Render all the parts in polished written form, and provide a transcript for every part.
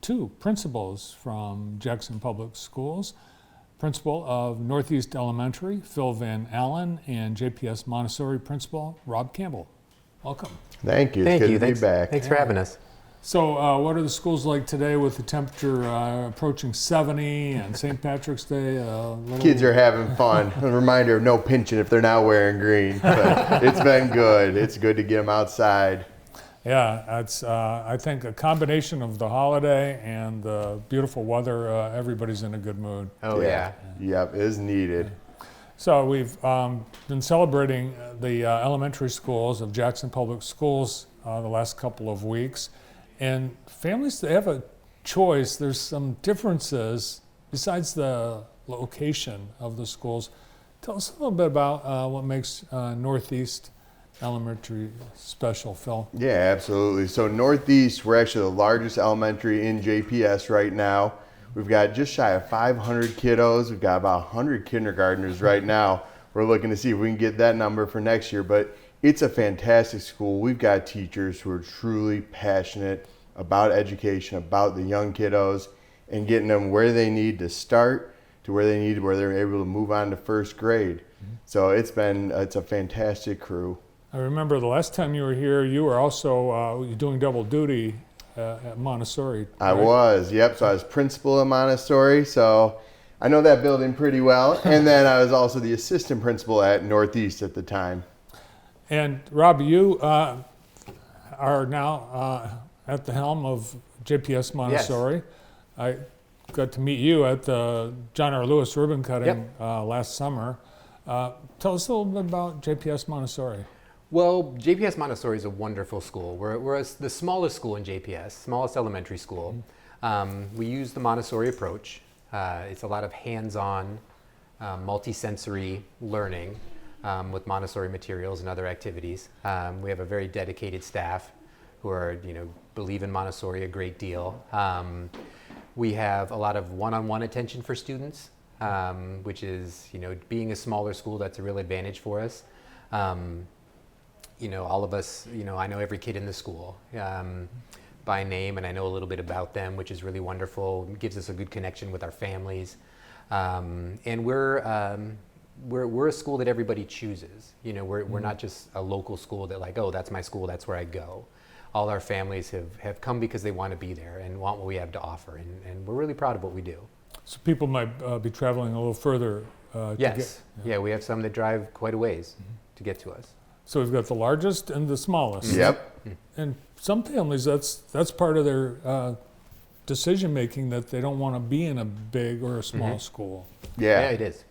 two principals from Jackson Public Schools. Principal of Northeast Elementary, Phil Van Allen, and JPS Montessori Principal, Rob Campbell. Welcome. Thank you. Thank it's you. good to be back. Thanks for having us. So what are the schools like today with the temperature approaching 70 and St. Patrick's Day? Kids are having fun. A reminder of no pinching if they're not wearing green. But it's been good. It's good to get them outside. Yeah, it's I think a combination of the holiday and the beautiful weather, everybody's in a good mood. Oh, yeah. Yep, is needed. So we've been celebrating the elementary schools of Jackson Public Schools the last couple of weeks. And families, they have a choice. There's some differences besides the location of the schools. Tell us a little bit about what makes Northeast Elementary special, Phil. Yeah, absolutely. So Northeast, we're actually the largest elementary in JPS right now. We've got just shy of 500 kiddos. We've got about 100 kindergartners right now. We're looking to see if we can get that number for next year, but it's a fantastic school. We've got teachers who are truly passionate about education, about the young kiddos, and getting them where they need to start to where they're able to move on to first grade. So it's a fantastic crew. I remember the last time you were here, you were also doing double duty at Montessori. Right? I was, yep. So I was principal at Montessori, so I know that building pretty well. And then I was also the assistant principal at Northeast at the time. And Rob, you are now at the helm of JPS Montessori. Yes. I got to meet you at the John R. Lewis ribbon cutting last summer. Tell us a little bit about JPS Montessori. Well, JPS Montessori is a wonderful school. We're the smallest school in JPS, smallest elementary school. We use the Montessori approach. It's a lot of hands-on, multi-sensory learning with Montessori materials and other activities. We have a very dedicated staff who are, believe in Montessori a great deal. We have a lot of one-on-one attention for students, which is, being a smaller school, that's a real advantage for us. All of us, I know every kid in the school by name, and I know a little bit about them, which is really wonderful. It gives us a good connection with our families. And we're a school that everybody chooses. We're not just a local school that like, oh, that's my school, that's where I go. All our families have come because they want to be there and want what we have to offer, and we're really proud of what we do. So people might be traveling a little further. Yes. Yeah, we have some that drive quite a ways to get to us. So we've got the largest and the smallest. Yep. And some families, that's part of their decision making, that they don't want to be in a big or a small school. Yeah, it is.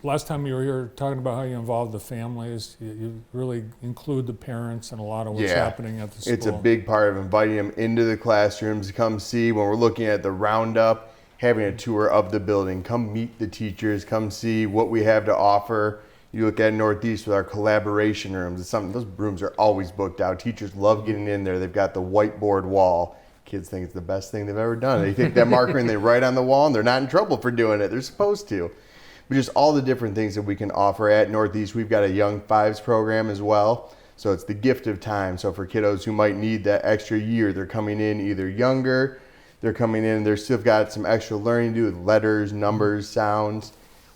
Last time you were here talking about how you involve the families, you really include the parents in a lot of what's happening at the school. It's a big part of inviting them into the classrooms to come see. When we're looking at the roundup, having a tour of the building, come meet the teachers, come see what we have to offer. You look at Northeast with our collaboration rooms. It's something, those rooms are always booked out. Teachers love getting in there. They've got the whiteboard wall. Kids think it's the best thing they've ever done. They take that marker and they write on the wall, and they're not in trouble for doing it. They're supposed to. But just all the different things that we can offer at Northeast. We've got a Young Fives program as well. So it's the gift of time. So for kiddos who might need that extra year, they're coming in either younger, they're coming in, they're still got some extra learning to do with letters, numbers, sounds.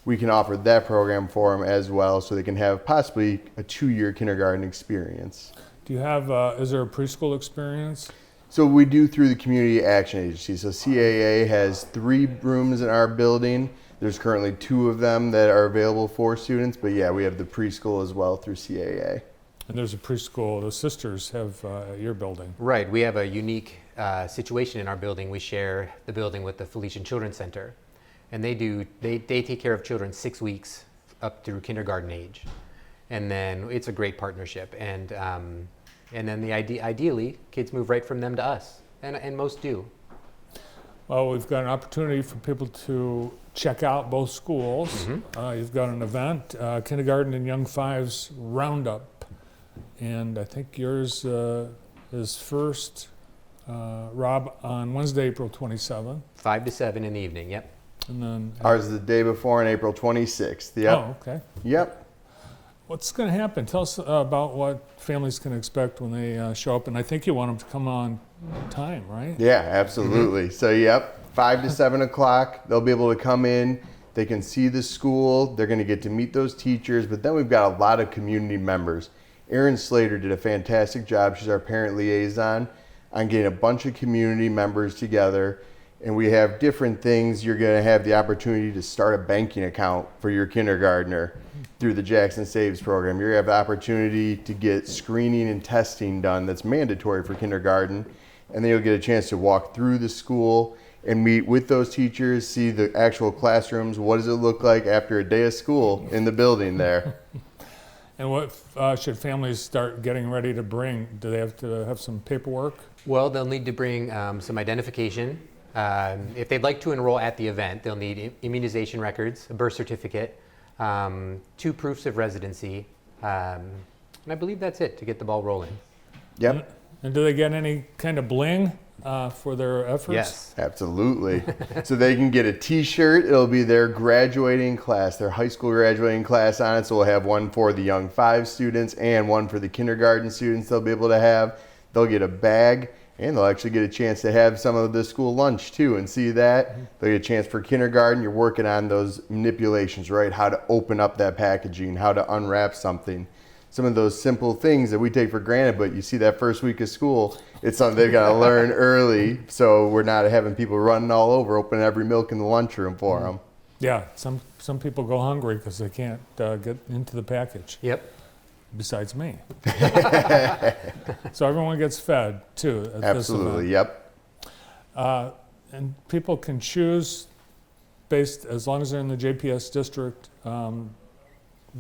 We can offer that program for them as well, so they can have possibly a 2-year kindergarten experience. Do you have, is there a preschool experience? So we do through the Community Action Agency. So CAA has 3 rooms in our building. There's currently 2 of them that are available for students, but yeah, we have the preschool as well through CAA. And there's a preschool the sisters have at your building. Right, we have a unique situation in our building. We share the building with the Felician Children's Center. And they take care of children 6 weeks up through kindergarten age, and then it's a great partnership. And then ideally, kids move right from them to us, and most do. Well, we've got an opportunity for people to check out both schools. You've got an event, Kindergarten and Young Fives Roundup, and I think yours is first, Rob, on Wednesday, April 27th. 5 to 7 in the evening. Yep. And then ours is the day before on April 26th. Yep. Oh, okay. Yep. What's going to happen? Tell us about what families can expect when they show up. And I think you want them to come on time, right? Yeah, absolutely. So, yep, 5 to 7 o'clock, they'll be able to come in. They can see the school. They're going to get to meet those teachers. But then we've got a lot of community members. Erin Slater did a fantastic job. She's our parent liaison on getting a bunch of community members together. And we have different things. You're going to have the opportunity to start a banking account for your kindergartner through the Jackson Saves program. You're going to have the opportunity to get screening and testing done that's mandatory for kindergarten. And then you'll get a chance to walk through the school and meet with those teachers, see the actual classrooms. What does it look like after a day of school in the building there? And what should families start getting ready to bring? Do they have to have some paperwork? Well, they'll need to bring some identification. If they'd like to enroll at the event, they'll need immunization records, a birth certificate, 2 proofs of residency, and I believe that's it to get the ball rolling. Yep. And do they get any kind of bling for their efforts? Yes. Absolutely. So they can get a t-shirt. It'll be their graduating class, their high school graduating class on it. So we'll have one for the young 5 students and one for the kindergarten students they'll be able to have. They'll get a bag, and they'll actually get a chance to have some of the school lunch too and see that. They'll get a chance for kindergarten. You're working on those manipulations, right? How to open up that packaging, how to unwrap something. Some of those simple things that we take for granted, but you see that first week of school, it's something they've got to learn early, so we're not having people running all over, opening every milk in the lunchroom for them. Yeah, some people go hungry because they can't get into the package. Yep. Besides me. So everyone gets fed too at Absolutely, this event. And people can choose based, as long as they're in the JPS district,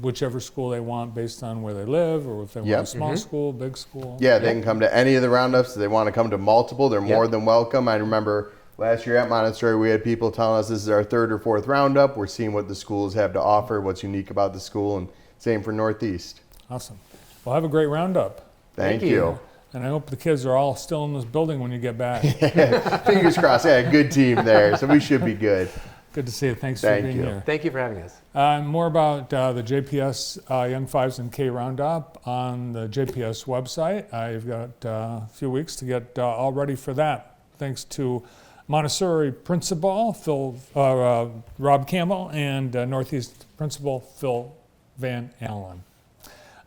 whichever school they want based on where they live, or if they want a small school, big school. Yeah, they can come to any of the roundups. If they want to come to multiple, they're more than welcome. I remember last year at Montessori, we had people telling us this is our 3rd or 4th roundup. We're seeing what the schools have to offer, what's unique about the school, and same for Northeast. Awesome. Well, have a great roundup. Thank you. And I hope the kids are all still in this building when you get back. Fingers crossed. Yeah, good team there, so we should be good. Good to see you. Thanks Thank for being you. here. Thank you for having us. More about the JPS Young 5s and K Roundup on the JPS website. You've got a few weeks to get all ready for that. Thanks to Montessori Principal Rob Campbell and Northeast Principal Phil Van Allen.